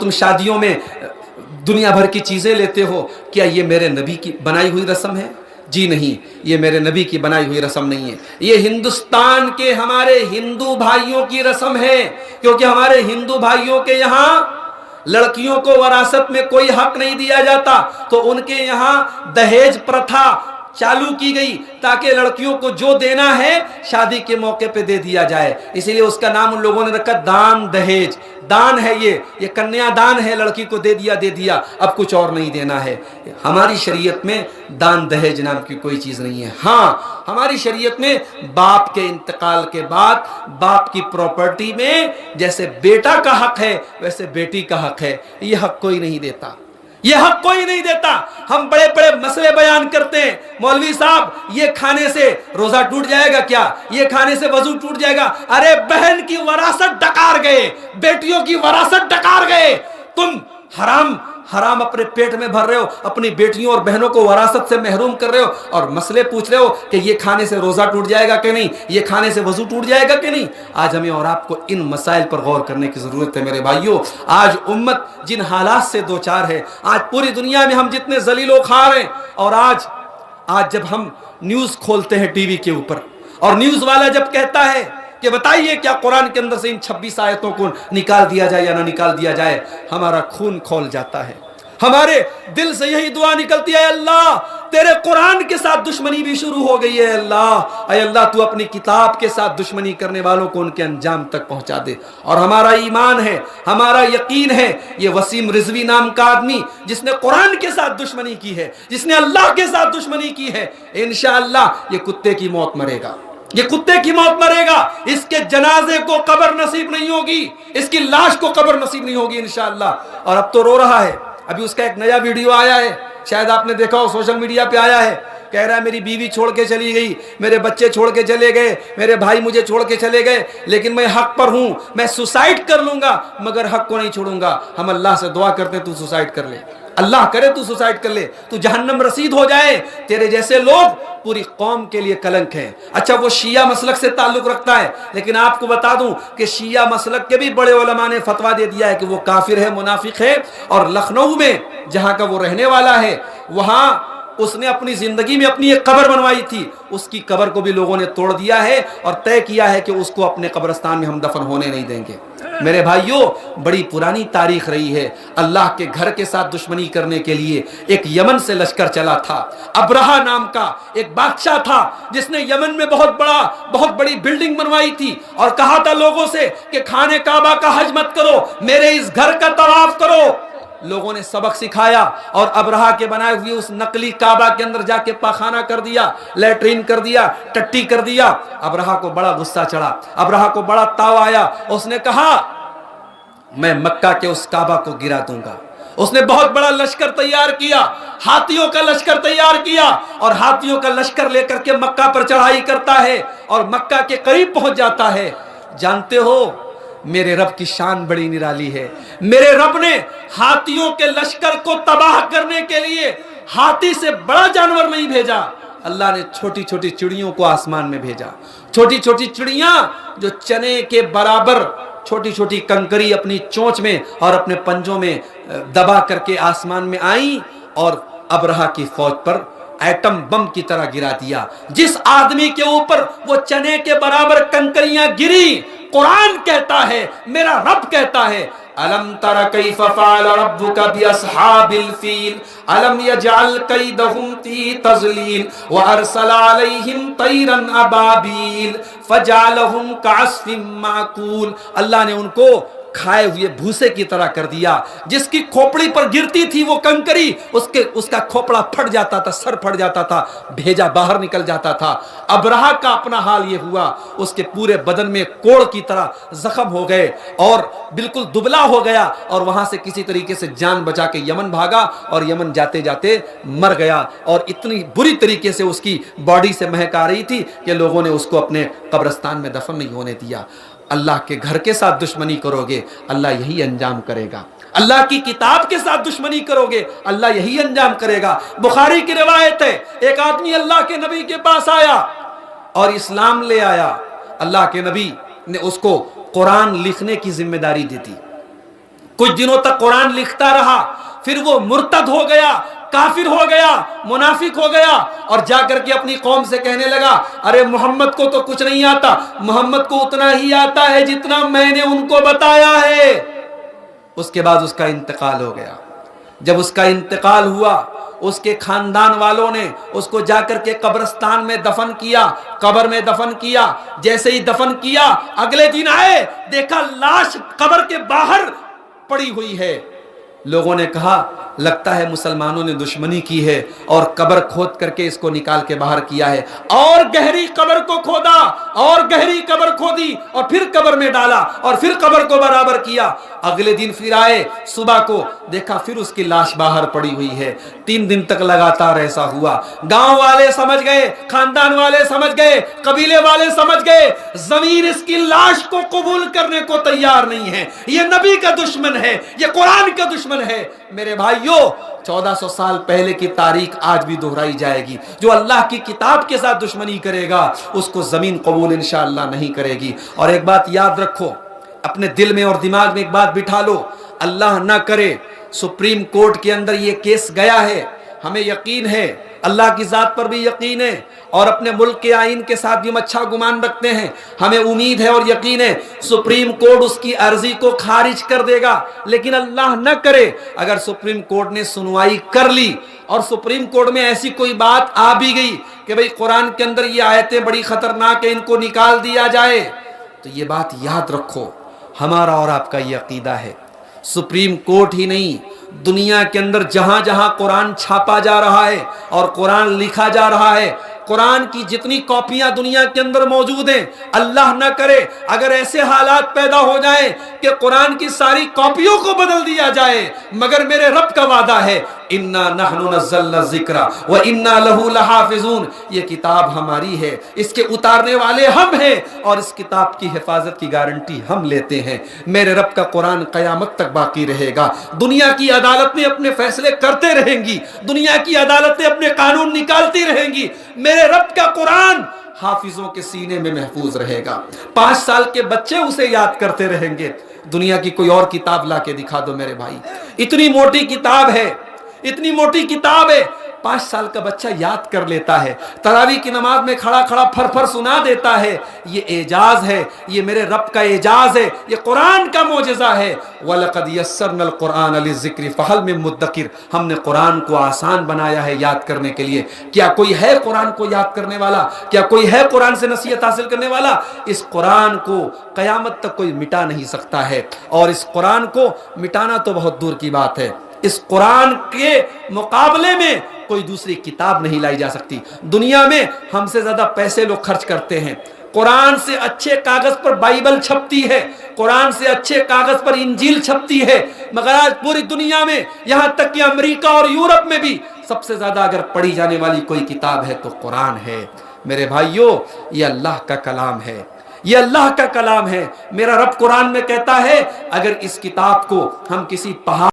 तुम शादियों में दुनिया भर की चीजें लेते हो, क्या ये मेरे नबी की बनाई हुई रस्म है? जी नहीं, ये मेरे नबी की बनाई हुई रस्म नहीं है, ये हिंदुस्तान के हमारे हिंदू भाइयों की रस्म है। क्योंकि हमारे हिंदू भाइयों के यहाँ लड़कियों को वरासत में कोई हक नहीं दिया जाता, तो उनके यहाँ दहेज प्रथा चालू की गई ताकि लड़कियों को जो देना है शादी के मौके पे दे दिया जाए। इसीलिए उसका नाम उन लोगों ने रखा दान दहेज। दान है ये कन्यादान है, लड़की को दे दिया, अब कुछ और नहीं देना है। हमारी शरीयत में दान दहेज नाम की कोई चीज नहीं है। हाँ, हमारी शरीयत में बाप के इंतकाल के बाद बाप की प्रॉपर्टी में जैसे बेटा का हक है वैसे बेटी का हक है। ये हक कोई नहीं देता, ये हक कोई नहीं देता। हम बड़े बड़े मसले बयान करते हैं, मौलवी साहब ये खाने से रोजा टूट जाएगा क्या, ये खाने से वजू टूट जाएगा। अरे बहन की वरासत डकार गए, बेटियों की वरासत डकार गए। तुम हराम हराम अपने पेट में भर रहे हो, अपनी बेटियों और बहनों को वरासत से महरूम कर रहे हो, और मसले पूछ रहे हो कि ये खाने से रोजा टूट जाएगा कि नहीं, ये खाने से वजू टूट जाएगा कि नहीं। आज हमें और आपको इन मसाइल पर गौर करने की जरूरत है मेरे भाइयों। आज उम्मत जिन हालात से दो चार है, आज पूरी दुनिया में हम जितने जलीलो खार हैं, और आज जब हम न्यूज खोलते हैं टीवी के ऊपर, और न्यूज वाला जब कहता है कि बताइए क्या कुरान के अंदर से इन 26 आयतों को निकाल दिया जाए या ना निकाल दिया जाए, हमारा खून खौल जाता है। हमारे दिल से यही दुआ निकलती है, अल्लाह तेरे कुरान के साथ दुश्मनी भी शुरू हो गई है। अल्लाह, अल्लाह तू अपनी किताब के साथ दुश्मनी करने वालों को उनके अंजाम तक पहुंचा दे। और हमारा ईमान है, हमारा यकीन है, ये वसीम रिजवी नाम का आदमी जिसने कुरान के साथ दुश्मनी की है, जिसने अल्लाह के साथ दुश्मनी की है, इंशाअल्लाह ये कुत्ते की मौत मरेगा, ये कुत्ते की मौत मरेगा। इसके जनाजे को कब्र नसीब नहीं होगी, इसकी लाश को कब्र नसीब नहीं होगी इंशाअल्लाह। और अब तो रो रहा है। अभी उसका एक नया वीडियो आया है, शायद आपने देखा हो, सोशल मीडिया पे आया है। कह रहा है मेरी बीवी छोड़ के चली गई, मेरे बच्चे छोड़ के चले गए, मेरे भाई मुझे छोड़ के चले गए, लेकिन मैं हक पर हूं, मैं सुसाइड कर लूंगा मगर हक को नहीं छोड़ूंगा। हम अल्लाह से दुआ करते हैं तू सुसाइड कर ले, अल्लाह करे तू सुसाइड कर ले, तू जहन्नम रसीद हो जाए। तेरे जैसे लोग पूरी कौम के लिए कलंक है। अच्छा, वो शिया मसलक से ताल्लुक रखता है, लेकिन आपको बता दूं कि शिया मसलक के भी बड़े उलमा ने फतवा दे दिया है कि वो काफिर है, मुनाफिक है। और लखनऊ में जहां का वो रहने वाला है, वहां उसने अपनी जिंदगी में अपनी एक कब्र बनवाई थी, उसकी कब्र को भी लोगों ने तोड़ दिया है और तय किया है कि उसको अपने कब्रिस्तान में हम दफन होने नहीं देंगे। मेरे भाइयों, बड़ी पुरानी तारीख रही है। अल्लाह के घर के साथ दुश्मनी करने के लिए एक यमन से लश्कर चला था। अब्रहा नाम का एक बादशाह था जिसने यमन में बहुत बड़ी बिल्डिंग बनवाई थी और कहा था लोगों से कि खाने काबा का हज मत करो, मेरे इस घर का तवाफ करो। लोगों ने सबक सिखाया और अब्रहा के बनाए हुए उस नकली काबा के अंदर जाके पाखाना कर दिया, लैट्रीन कर दिया, टट्टी कर दिया। अब्रहा को बड़ा गुस्सा चढ़ा, अब्रहा को बड़ा ताव आया। उसने कहा मैं मक्का के उस काबा को गिरा दूंगा। उसने बहुत बड़ा लश्कर तैयार किया, हाथियों का लश्कर तैयार किया, और हाथियों का लश्कर लेकर के मक्का पर चढ़ाई करता है और मक्का के करीब पहुंच जाता है। जानते हो, मेरे रब की शान बड़ी निराली है। मेरे रब ने हाथियों के लश्कर को तबाह करने के लिए हाथी से बड़ा जानवर नहीं भेजा, अल्लाह ने छोटी छोटी चिड़ियों को आसमान में भेजा। छोटी छोटी चिड़ियां जो चने के बराबर छोटी छोटी कंकरी अपनी चोंच में और अपने पंजों में दबा करके आसमान में आई और अब्रहा की फौज पर एटम बम की तरह गिरा दिया। जिस आदमी के ऊपर वो चने के बराबर कंकरियां गिरी, कुरान कहता है, मेरा रब कहता है, अलम तरा कैफ फ़अल रब्बुका बिअस्हाबिल फील अलम यजअल कैदहुम फी तज़लील व अरसल अलैहिम तैरन अबाबील फजअलहुम कअस्फिम माकूल। अल्लाह ने उनको खाए हुए भूसे की तरह कर दिया। जिसकी खोपड़ी पर गिरती थी वो कंकरी, उसका खोपड़ा फट जाता था, सर फट जाता था, भेजा बाहर निकल जाता था। अब्रहा का अपना हाल ये हुआ, उसके पूरे बदन में कोड़ की तरह जख्म हो गए और बिल्कुल दुबला हो गया, और वहां से किसी तरीके से जान बचा के यमन भागा और यमन जाते जाते मर गया। और इतनी बुरी तरीके से उसकी बॉडी से महक आ रही थी कि लोगों ने उसको अपने कब्रिस्तान में दफन नहीं होने दिया। अल्लाह के घर के साथ दुश्मनी करोगे, अल्लाह यही अंजाम करेगा। अल्लाह की किताब के साथ दुश्मनी करोगे, अल्लाह यही अंजाम करेगा। बुखारी की रिवायत है, एक आदमी अल्लाह के नबी के पास आया और इस्लाम ले आया। अल्लाह के नबी ने उसको कुरान लिखने की जिम्मेदारी दी थी। कुछ दिनों तक कुरान लिखता रहा, फिर वो मुर्तद हो गया, काफिर हो गया, मुनाफिक हो गया और जाकर के अपनी कौम से कहने लगा, अरे मोहम्मद को तो कुछ नहीं आता, मोहम्मद को उतना ही आता है जितना मैंने उनको बताया है। उसके बाद उसका इंतकाल हो गया। जब उसका इंतकाल हुआ, उसके खानदान वालों ने उसको जाकर के कब्रिस्तान में दफन किया, कब्र में दफन किया। जैसे ही दफन किया, अगले दिन आए, देखा लाश कब्र के बाहर पड़ी हुई है। लोगों ने कहा, लगता है मुसलमानों ने दुश्मनी की है और कब्र खोद करके इसको निकाल के बाहर किया है। और गहरी कब्र को खोदा और गहरी कब्र खोदी और फिर कब्र में डाला और फिर कब्र को बराबर किया। अगले दिन फिर आए, सुबह को देखा फिर उसकी लाश बाहर पड़ी हुई है। 3 दिन तक लगातार ऐसा हुआ। गांव वाले समझ गए, खानदान वाले समझ गए, कबीले वाले समझ गए, जमीन इसकी लाश को कबूल करने को तैयार नहीं है। ये नबी का दुश्मन है, ये कुरान का दुश्मन है। मेरे भाइयों, 1400 साल पहले की तारीख आज भी दोहराई जाएगी। जो अल्लाह की किताब के साथ दुश्मनी करेगा उसको जमीन कबूल इंशाअल्लाह नहीं करेगी। और एक बात याद रखो, अपने दिल में और दिमाग में एक बात बिठा लो, अल्लाह ना करे सुप्रीम कोर्ट के अंदर ये केस गया है, हमें यकीन है, अल्लाह की जात पर भी यकीन है और अपने मुल्क के आइन के साथ भी हम अच्छा गुमान रखते हैं। हमें उम्मीद है और यकीन है सुप्रीम कोर्ट उसकी अर्जी को खारिज कर देगा। लेकिन अल्लाह न करे अगर सुप्रीम कोर्ट ने सुनवाई कर ली और सुप्रीम कोर्ट में ऐसी कोई बात आ भी गई कि भाई कुरान के अंदर ये आयतें बड़ी खतरनाक है, इनको निकाल दिया जाए, तो ये बात याद रखो, हमारा और आपका ये अकीदा है। सुप्रीम कोर्ट ही नहीं, दुनिया के अंदर जहां जहां कुरान छापा जा रहा है और कुरान लिखा जा रहा है, कुरान की जितनी कॉपियां दुनिया के अंदर मौजूद हैं, अल्लाह ना करे अगर ऐसे हालात पैदा हो जाए कि कुरान की सारी कॉपियों को बदल दिया जाए, मगर मेरे रब का वादा है, इन्ना नहनु नज़्ज़लना ज़िक्रा व इन्ना लहू लहाफ़िज़ून, ये किताब हमारी है, इसके उतारने वाले हम हैं और इस किताब की हिफाजत की गारंटी हम लेते हैं। मेरे रब का कुरान क़यामत तक बाकी रहेगा। दुनिया की अदालतें अपने फैसले करते रहेंगी, दुनिया की अदालतें अपने कानून निकालती रहेंगी, मेरे रब का कुरान हाफिजों के सीने में महफूज रहेगा। 5 साल के बच्चे उसे याद करते रहेंगे। दुनिया की कोई और किताब ला के दिखा दो मेरे भाई, इतनी मोटी किताब है, इतनी मोटी किताब है, 5 साल का बच्चा याद कर लेता है, तरावी की नमाज में खड़ा खड़ा फर सुना देता है। ये एजाज है, ये मेरे रब का एजाज है, ये कुरान का मोजज़ा है। वलक़द यस्सरनल कुरान लिज़्ज़िक्रि फ़हल मिन मुद्दकिर, हमने कुरान को आसान बनाया है याद करने के लिए। क्या कोई है कुरान को याद करने वाला? क्या कोई है कुरान से नसीहत हासिल करने वाला? इस कुरान को क़यामत तक कोई मिटा नहीं सकता है और इस कुरान को मिटाना तो बहुत दूर की बात है। इस कुरान के मुकाबले में कोई दूसरी किताब नहीं लाई जा सकती। दुनिया में हमसे ज्यादा पैसे लोग खर्च करते हैं, कुरान से अच्छे कागज पर बाइबल छपती है, कुरान से अच्छे कागज पर इंजील छपती है, मगर आज पूरी दुनिया में, यहां तक कि अमेरिका और यूरोप में भी सबसे ज्यादा अगर पढ़ी जाने वाली कोई किताब है तो कुरान है। मेरे भाइयों, ये अल्लाह का कलाम है, ये अल्लाह का कलाम है। मेरा रब कुरान में कहता है, अगर इस किताब को हम किसी पहाड़